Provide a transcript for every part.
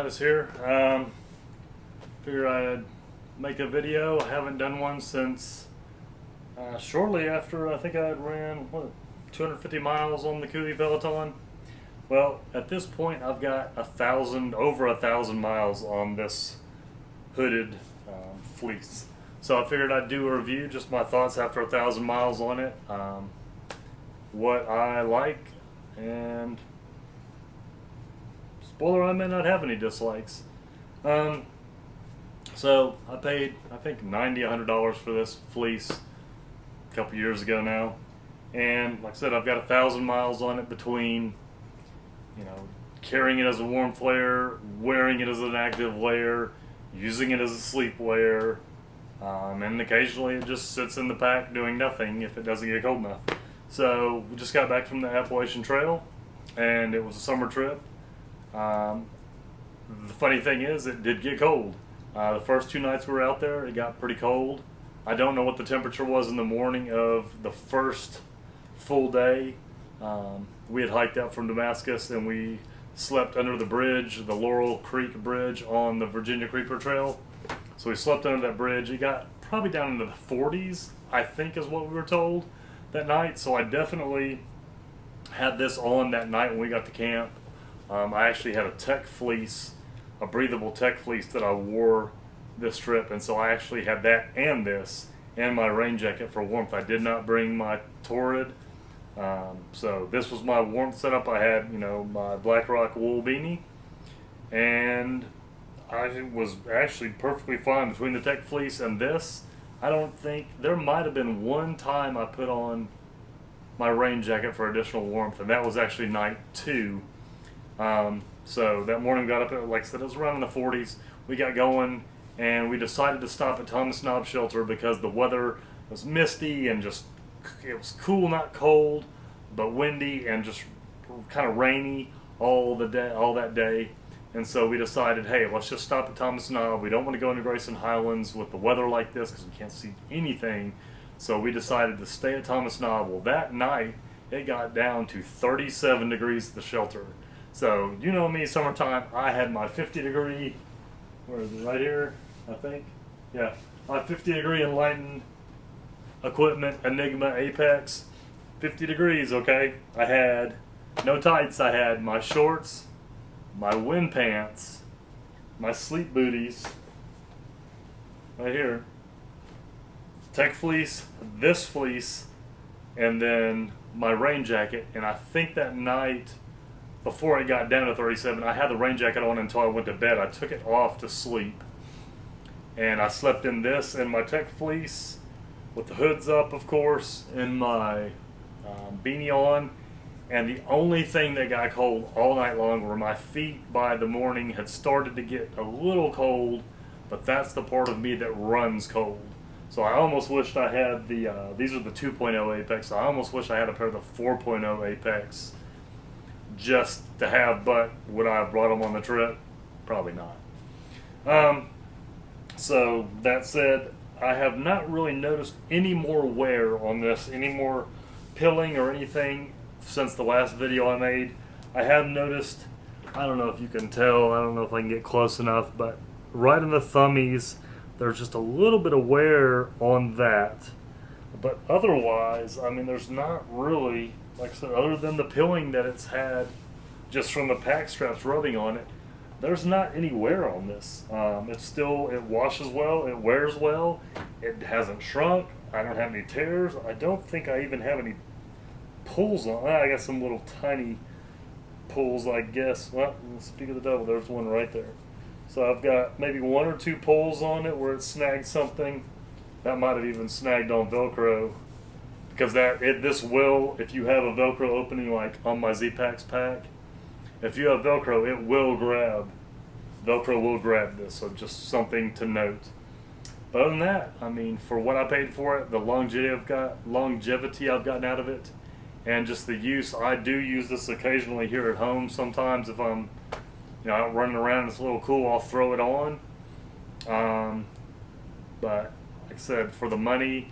guys here. Figured I'd make a video. I haven't done one since shortly after I think I had ran 250 miles on the KUIU Peloton. Well, at this point I've got over a thousand miles on this hooded fleece. So I figured I'd do a review, just my thoughts after 1,000 miles on it, what I like, and spoiler, I may not have any dislikes. So I paid, I think, $90–100 for this fleece a couple years ago now, and like I said, I've got 1,000 miles on it between, you know, carrying it as a warmth layer, wearing it as an active layer, using it as a sleep layer, and occasionally it just sits in the pack doing nothing if it doesn't get cold enough. So we just got back from the Appalachian Trail, and it was a summer trip. The funny thing is, it did get cold. The first 2 nights we were out there, it got pretty cold. I don't know what the temperature was in the morning of the first full day. We had hiked up from Damascus and we slept under the bridge, the Laurel Creek Bridge on the Virginia Creeper Trail. So we slept under that bridge. It got probably down into the 40s, I think is what we were told that night. So I definitely had this on that night when we got to camp. I actually had a tech fleece, a breathable tech fleece that I wore this trip, and so I actually had that and this and my rain jacket for warmth. I did not bring my Torrid, so this was my warmth setup. I had, you know, my Black Rock wool beanie, and I was actually perfectly fine between the tech fleece and this. I don't think, there might have been one time I put on my rain jacket for additional warmth, and that was actually night 2. So that morning got up at, like I said, it was around in the 40s. We got going and we decided to stop at Thomas Knob Shelter because the weather was misty and just, it was cool, not cold, but windy and just kind of rainy all that day. And so we decided, hey, let's just stop at Thomas Knob. We don't want to go into Grayson Highlands with the weather like this because we can't see anything. So we decided to stay at Thomas Knob. Well, that night it got down to 37 degrees at the shelter. So, you know me, summertime, I had my 50-degree, where is it, right here, I think? Yeah, my 50-degree Enlightened equipment, Enigma Apex, 50 degrees, okay? I had no tights, I had my shorts, my wind pants, my sleep booties, right here, tech fleece, this fleece, and then my rain jacket. And I think that night, before it got down to 37, I had the rain jacket on until I went to bed. I took it off to sleep, and I slept in this and my tech fleece with the hoods up, of course, and my beanie on. And the only thing that got cold all night long were my feet. By the morning had started to get a little cold, but that's the part of me that runs cold. So I almost wished I had the, these are the 2.0 Apex. I almost wish I had a pair of the 4.0 Apex just to have, but would I have brought them on the trip? Probably not. So that said, I have not really noticed any more wear on this, any more pilling or anything since the last video I made. I have noticed, I don't know if you can tell, I don't know if I can get close enough, but right in the thummies, there's just a little bit of wear on that. But otherwise, I mean, there's not really, like I said, other than the pilling that it's had just from the pack straps rubbing on it, there's not any wear on this. It's still, it washes well, it wears well, it hasn't shrunk, I don't have any tears, I don't think I even have any pulls on. I got some little tiny pulls, I guess. Well, speak of the devil, there's one right there. So I've got maybe 1 or 2 pulls on it where it snagged something. That might have even snagged on Velcro, because this will, if you have a Velcro opening like on my Z-Packs pack, if you have Velcro, it will grab. Velcro will grab this, so just something to note. But other than that, I mean, for what I paid for it, the longevity I've gotten out of it, and just the use, I do use this occasionally here at home. Sometimes if I'm, you know, out running around and it's a little cool, I'll throw it on. But like I said, for the money,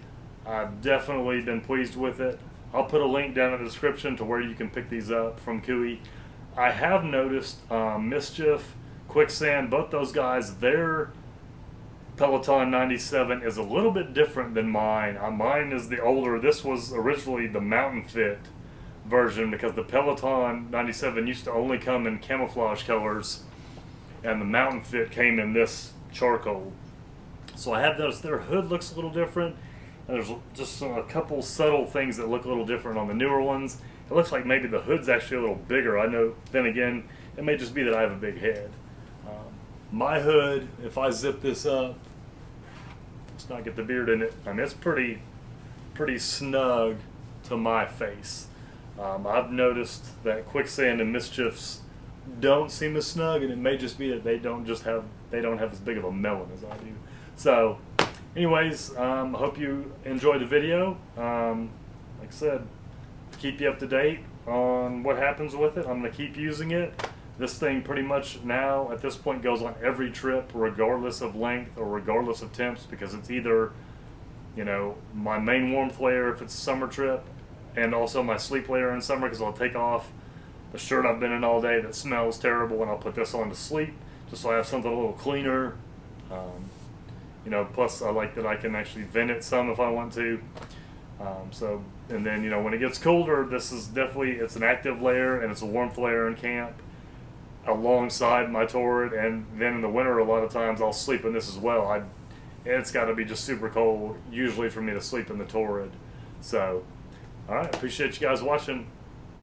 I've definitely been pleased with it. I'll put a link down in the description to where you can pick these up from KUIU. I have noticed Mischief, Quicksand, both those guys, their Peloton 97 is a little bit different than mine. Mine is the older. This was originally the Mountain Fit version because the Peloton 97 used to only come in camouflage colors, and the Mountain Fit came in this charcoal. So I have noticed their hood looks a little different, and there's just a couple subtle things that look a little different on the newer ones. It looks like maybe the hood's actually a little bigger. I know, then again, it may just be that I have a big head. My hood, if I zip this up, let's not get the beard in it, I mean, it's pretty snug to my face. I've noticed that Quicksand and Mischiefs don't seem as snug, and it may just be that they don't have as big of a melon as I do. So, anyways, I hope you enjoyed the video. Like I said, keep you up to date on what happens with it. I'm going to keep using it. This thing pretty much now at this point goes on every trip, regardless of length or regardless of temps, because it's either, you know, my main warmth layer if it's a summer trip, and also my sleep layer in summer, because I'll take off the shirt I've been in all day that smells terrible and I'll put this on to sleep just so I have something a little cleaner. You know, plus I like that I can actually vent it some if I want to. So, and then, you know, when it gets colder, this is definitely, it's an active layer and it's a warmth layer in camp alongside my Torrid, and then in the winter a lot of times I'll sleep in this as well. It's got to be just super cold usually for me to sleep in the Torrid. So, alright, appreciate you guys watching.